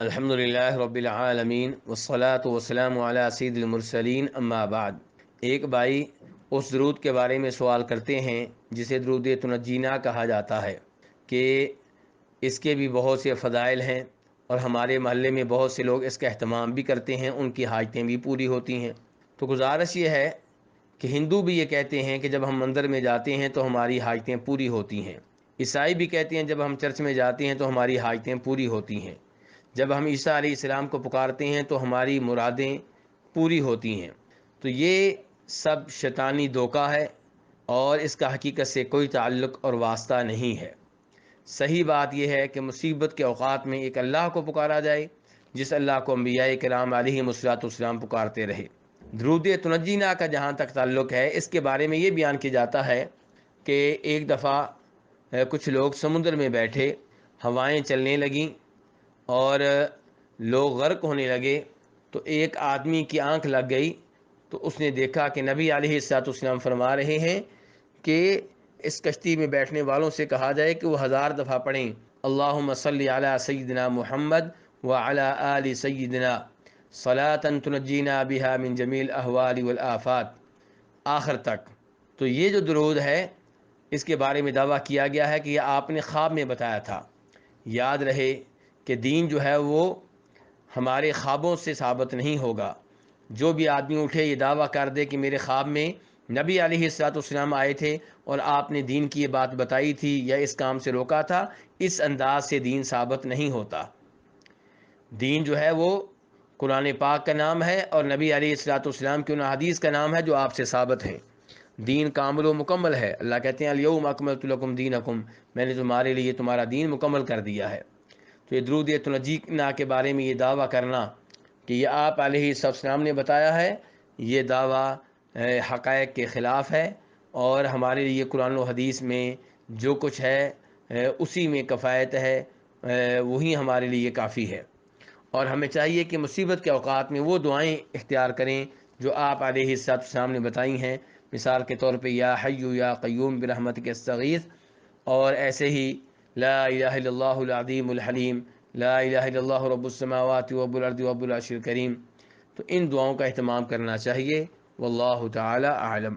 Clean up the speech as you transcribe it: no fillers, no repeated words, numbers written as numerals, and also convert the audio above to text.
الحمدللہ رب العالمین والصلاة والسلام علی سید المرسلین اما بعد۔ ایک بھائی اس درود کے بارے میں سوال کرتے ہیں جسے درود تنجینا کہا جاتا ہے کہ اس کے بھی بہت سے فضائل ہیں اور ہمارے محلے میں بہت سے لوگ اس کا اہتمام بھی کرتے ہیں، ان کی حاجتیں بھی پوری ہوتی ہیں۔ تو گزارش یہ ہے کہ ہندو بھی یہ کہتے ہیں کہ جب ہم مندر میں جاتے ہیں تو ہماری حاجتیں پوری ہوتی ہیں، عیسائی بھی کہتے ہیں جب ہم چرچ میں جاتے ہیں تو ہماری حاجتیں پوری ہوتی ہیں، جب ہم عیسیٰ علیہ السلام کو پکارتے ہیں تو ہماری مرادیں پوری ہوتی ہیں۔ تو یہ سب شیطانی دھوکہ ہے اور اس کا حقیقت سے کوئی تعلق اور واسطہ نہیں ہے۔ صحیح بات یہ ہے کہ مصیبت کے اوقات میں ایک اللہ کو پکارا جائے جس اللہ کو انبیاء کرام علیہم الصلوۃ والسلام پکارتے رہے۔ درود تنجینا کا جہاں تک تعلق ہے، اس کے بارے میں یہ بیان کیا جاتا ہے کہ ایک دفعہ کچھ لوگ سمندر میں بیٹھے، ہوائیں چلنے لگیں اور لوگ غرق ہونے لگے، تو ایک آدمی کی آنکھ لگ گئی تو اس نے دیکھا کہ نبی علیہ الصلوۃ والسلام فرما رہے ہیں کہ اس کشتی میں بیٹھنے والوں سے کہا جائے کہ وہ 1000 دفعہ پڑھیں اللہم صلی علی سیدنا محمد وعلی آل سیدنا صلاۃ تنجینا بہا من جمیع الاحوال والآفات، آخر تک۔ تو یہ جو درود ہے اس کے بارے میں دعویٰ کیا گیا ہے کہ یہ آپ نے خواب میں بتایا تھا۔ یاد رہے کہ دین جو ہے وہ ہمارے خوابوں سے ثابت نہیں ہوگا۔ جو بھی آدمی اٹھے یہ دعویٰ کر دے کہ میرے خواب میں نبی علیہ الصلوۃ والسلام آئے تھے اور آپ نے دین کی یہ بات بتائی تھی یا اس کام سے روکا تھا، اس انداز سے دین ثابت نہیں ہوتا۔ دین جو ہے وہ قرآن پاک کا نام ہے اور نبی علیہ الصلوۃ والسلام کی ان حدیث کا نام ہے جو آپ سے ثابت ہیں۔ دین کامل و مکمل ہے۔ اللہ کہتے ہیں الیوم اکملت لکم دینکم، میں نے تمہارے لیے تمہارا دین مکمل کر دیا ہے۔ تو یہ درود تنجینا کے بارے میں یہ دعویٰ کرنا کہ یہ آپ علیہ السلام نے بتایا ہے، یہ دعویٰ حقائق کے خلاف ہے، اور ہمارے لیے قرآن و حدیث میں جو کچھ ہے اسی میں کفایت ہے، وہی ہمارے لیے کافی ہے۔ اور ہمیں چاہیے کہ مصیبت کے اوقات میں وہ دعائیں اختیار کریں جو آپ علیہ السلام نے بتائی ہیں، مثال کے طور پہ یا حی یا قیوم برحمتک استغیث، اور ایسے ہی لا الہ الا اللہ العظیم الحلیم، لا الہ الا اللہ رب السماوات و رب الارض و رب العرش الکریم۔ تو ان دعاؤں کا اہتمام کرنا چاہیے، واللہ تعالی اعلم۔